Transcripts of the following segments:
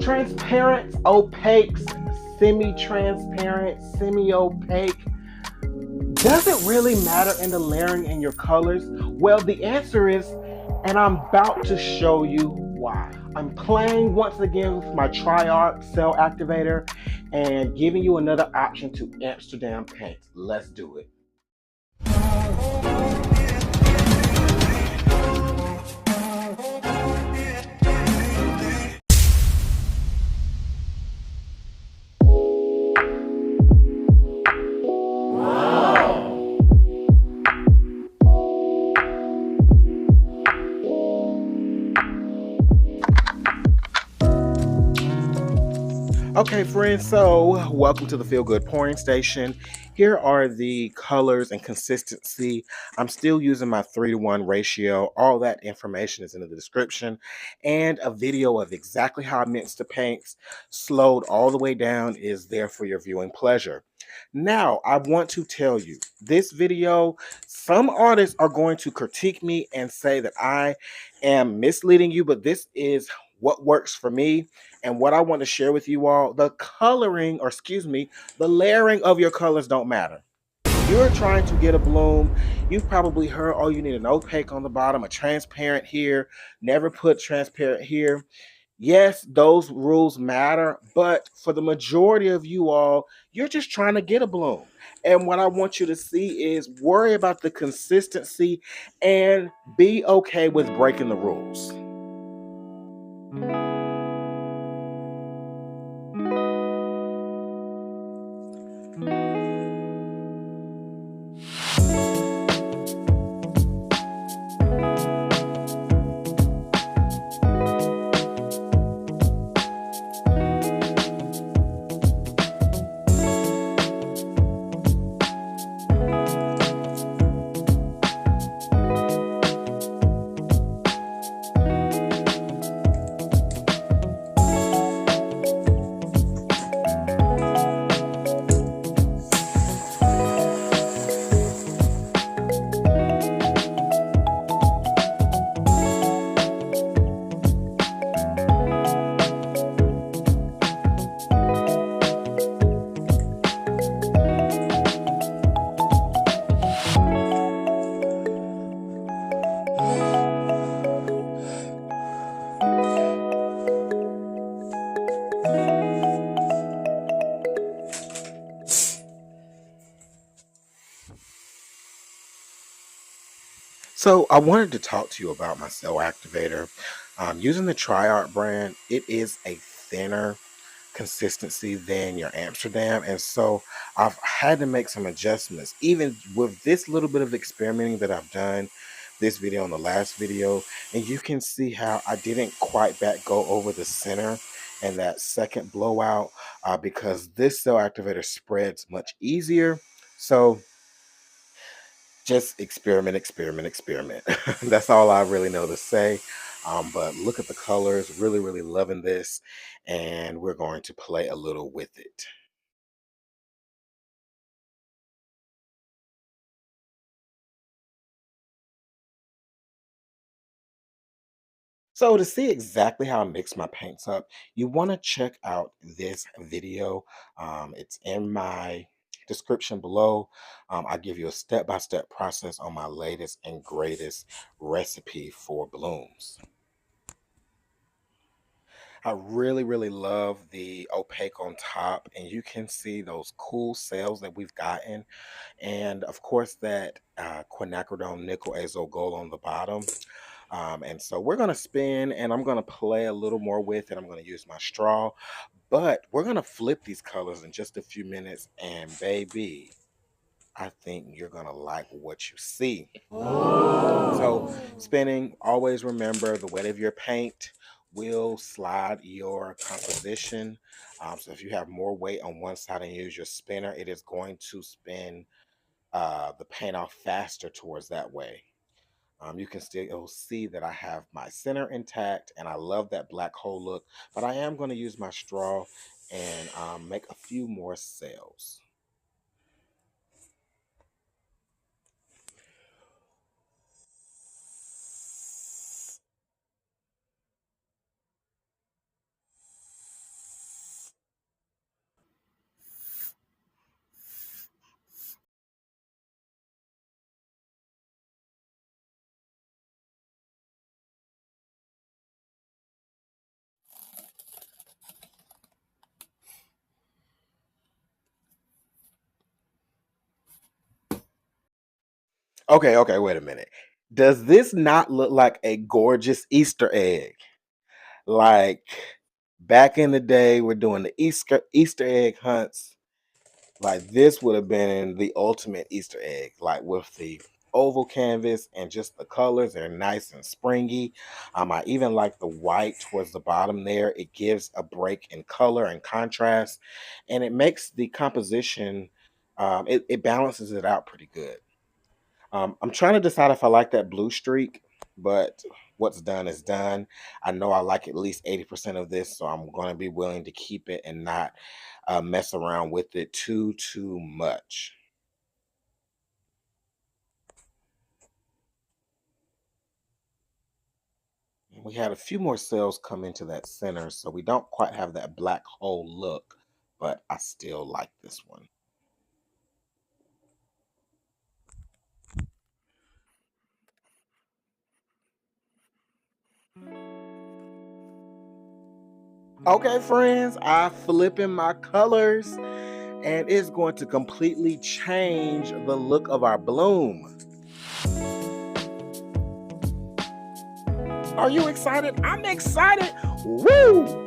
Transparent, opaques, semi-transparent, semi-opaque. Does it really matter in the layering and your colors? Well, the answer is, and I'm about to show you why. I'm playing once again with my TriArc cell activator and giving you another option to Amsterdam paint. Let's do it. Okay, friends, so welcome to the Feel Good Pouring Station. Here are the colors and consistency. I'm still using my 3-to-1 ratio. All that information is in the description. And a video of exactly how I mix the paints, slowed all the way down, is there for your viewing pleasure. Now, I want to tell you, this video, some artists are going to critique me and say that I am misleading you, but this is what works for me. And what I want to share with you all, the coloring, or excuse me, the layering of your colors don't matter. You're trying to get a bloom. You've probably heard, oh, you need an opaque on the bottom, a transparent here, never put transparent here. Yes, those rules matter, but for the majority of you all, you're just trying to get a bloom. And what I want you to see is worry about the consistency and be okay with breaking the rules. So I wanted to talk to you about my cell activator. Using the TriArc brand, it is a thinner consistency than your Amsterdam, and so I've had to make some adjustments. Even with this little bit of experimenting that I've done, this video and the last video, and you can see how I didn't quite go over the center and that second blowout because this cell activator spreads much easier. So just experiment, experiment, experiment. That's all I really know to say. But look at the colors, really, really loving this. And we're going to play a little with it. So to see exactly how I mix my paints up, you want to check out this video. It's in my description below. I give you a step-by-step process on my latest and greatest recipe for blooms. I really, really love the opaque on top, and you can see those cool cells that we've gotten. And of course, that quinacridone nickel azo gold on the bottom. And so we're going to spin and I'm going to play a little more with it. I'm going to use my straw, but we're going to flip these colors in just a few minutes. And baby, I think you're going to like what you see. So spinning, always remember the weight of your paint will slide your composition. So if you have more weight on one side and use your spinner, it is going to spin the paint off faster towards that way. You can still see that I have my center intact and I love that black hole look, but I am going to use my straw and make a few more cells. Okay, okay, wait a minute. Does this not look like a gorgeous Easter egg? Like back in the day, we're doing the Easter egg hunts. Like this would have been the ultimate Easter egg, like with the oval canvas and just the colors are nice and springy. I even like the white towards the bottom there. It gives a break in color and contrast, and it makes the composition. It balances it out pretty good. I'm trying to decide if I like that blue streak, but what's done is done. I know I like at least 80% of this, so I'm going to be willing to keep it and not mess around with it too much. And we had a few more cells come into that center, so we don't quite have that black hole look, but I still like this one. Okay, friends, I flipping my colors, and it's going to completely change the look of our bloom. Are you excited? I'm excited. Woo!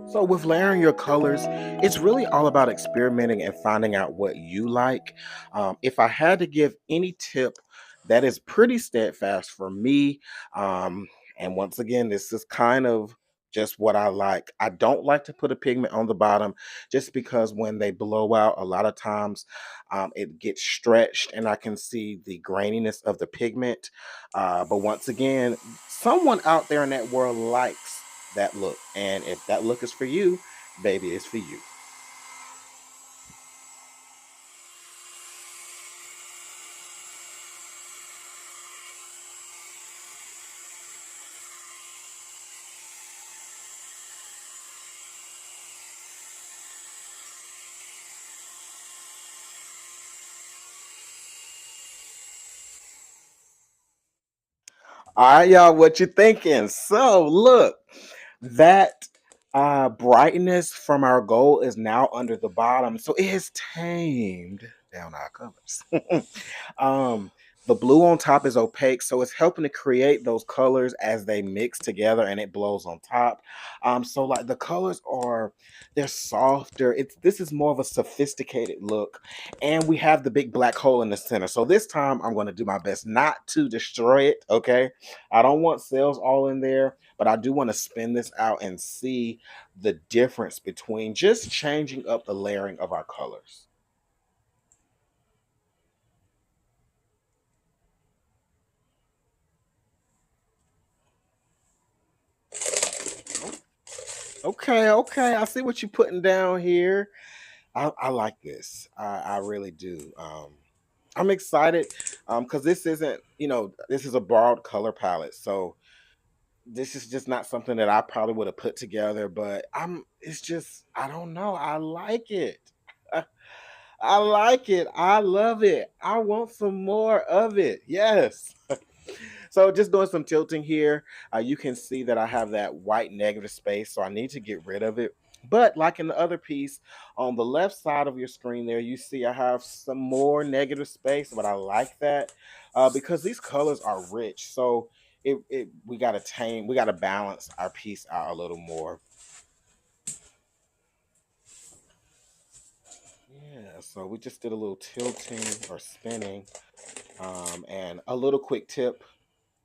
So, with layering your colors, it's really all about experimenting and finding out what you like. If I had to give any tip, that is pretty steadfast for me. Um, and once again, this is kind of just what I like. I don't like to put a pigment on the bottom just because when they blow out, a lot of times it gets stretched and I can see the graininess of the pigment. But once again, someone out there in that world likes that look. And if that look is for you, baby, it's for you. All right, y'all, what you thinking? So look, that brightness from our goal is now under the bottom. So it has tamed down our colors. um, the blue on top is opaque, so it's helping to create those colors as they mix together and it blows on top. So like the colors are they're softer. It's this is more of a sophisticated look, and we have the big black hole in the center. So this time I'm going to do my best not to destroy it. Okay, I don't want cells all in there, but I do want to spin this out and see the difference between just changing up the layering of our colors. Okay, okay. I see what you're putting down here. I like this. I really do. I'm excited because this isn't, this is a broad color palette. So this is just not something that I probably would have put together, but it's just, I don't know. I like it. I like it. I love it. I want some more of it. Yes. So just doing some tilting here, you can see that I have that white negative space, so I need to get rid of it. But like in the other piece, on the left side of your screen there, you see I have some more negative space, but I like that because these colors are rich. So we got to we got to balance our piece out a little more. Yeah, so we just did a little tilting or spinning. And a little quick tip: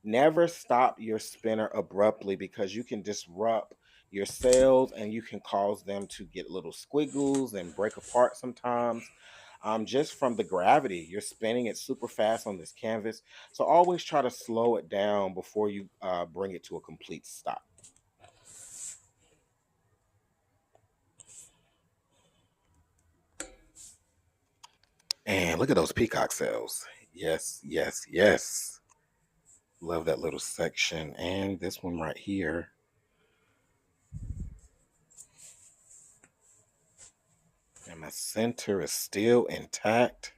never stop your spinner abruptly because you can disrupt your cells and you can cause them to get little squiggles and break apart sometimes. just from the gravity. You're spinning it super fast on this canvas. So always try to slow it down before you bring it to a complete stop. And look at those peacock cells. Yes, yes, yes. Love that little section. And this one right here. And my center is still intact.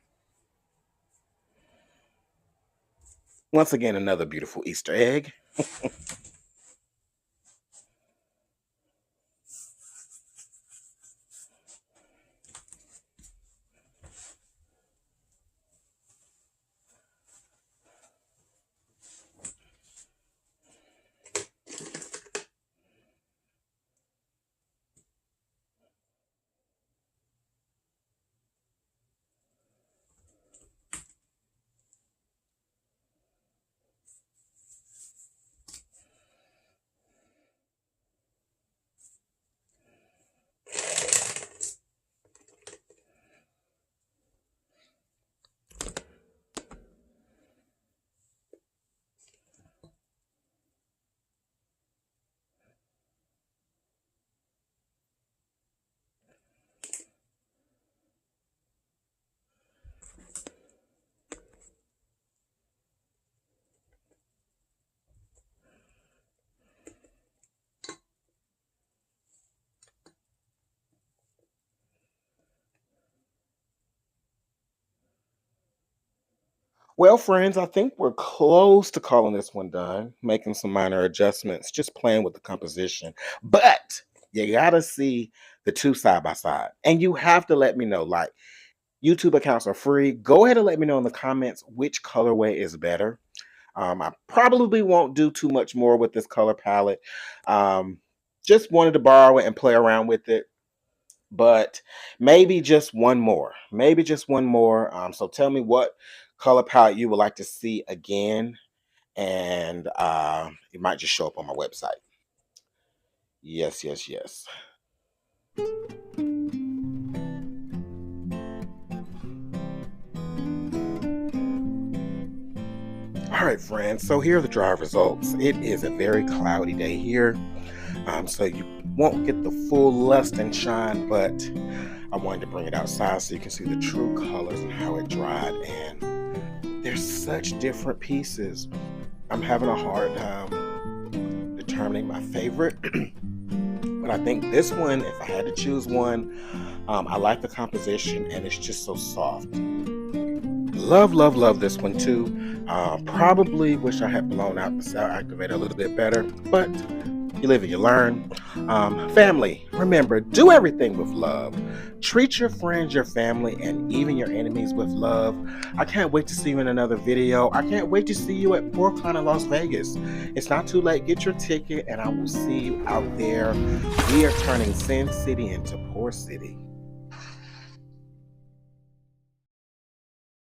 Once again, another beautiful Easter egg. Well, friends, I think we're close to calling this one done, making some minor adjustments, just playing with the composition. But you gotta see the two side by side. And you have to let me know, like, YouTube accounts are free. Go ahead and let me know in the comments which colorway is better. I probably won't do too much more with this color palette. Um, just wanted to borrow it and play around with it. But maybe just one more. Maybe just one more. So tell me what color palette you would like to see again, and it might just show up on my website. Yes, yes, yes. All right, friends. So here are the drive results. It is a very cloudy day here, so you won't get the full lust and shine, but I wanted to bring it outside so you can see the true colors and how it dried. And there's such different pieces. I'm having a hard time determining my favorite, but I think this one, if I had to choose one, I like the composition and it's just so soft. Love, love, love this one too. Probably wish I had blown out the cell activator a little bit better, but you live and you learn. Family, remember, do everything with love. Treat your friends, your family, and even your enemies with love. I can't wait to see you in another video. I can't wait to see you at PourCon in Las Vegas. It's not too late. Get your ticket, and I will see you out there. We are turning Sin City into Poor City.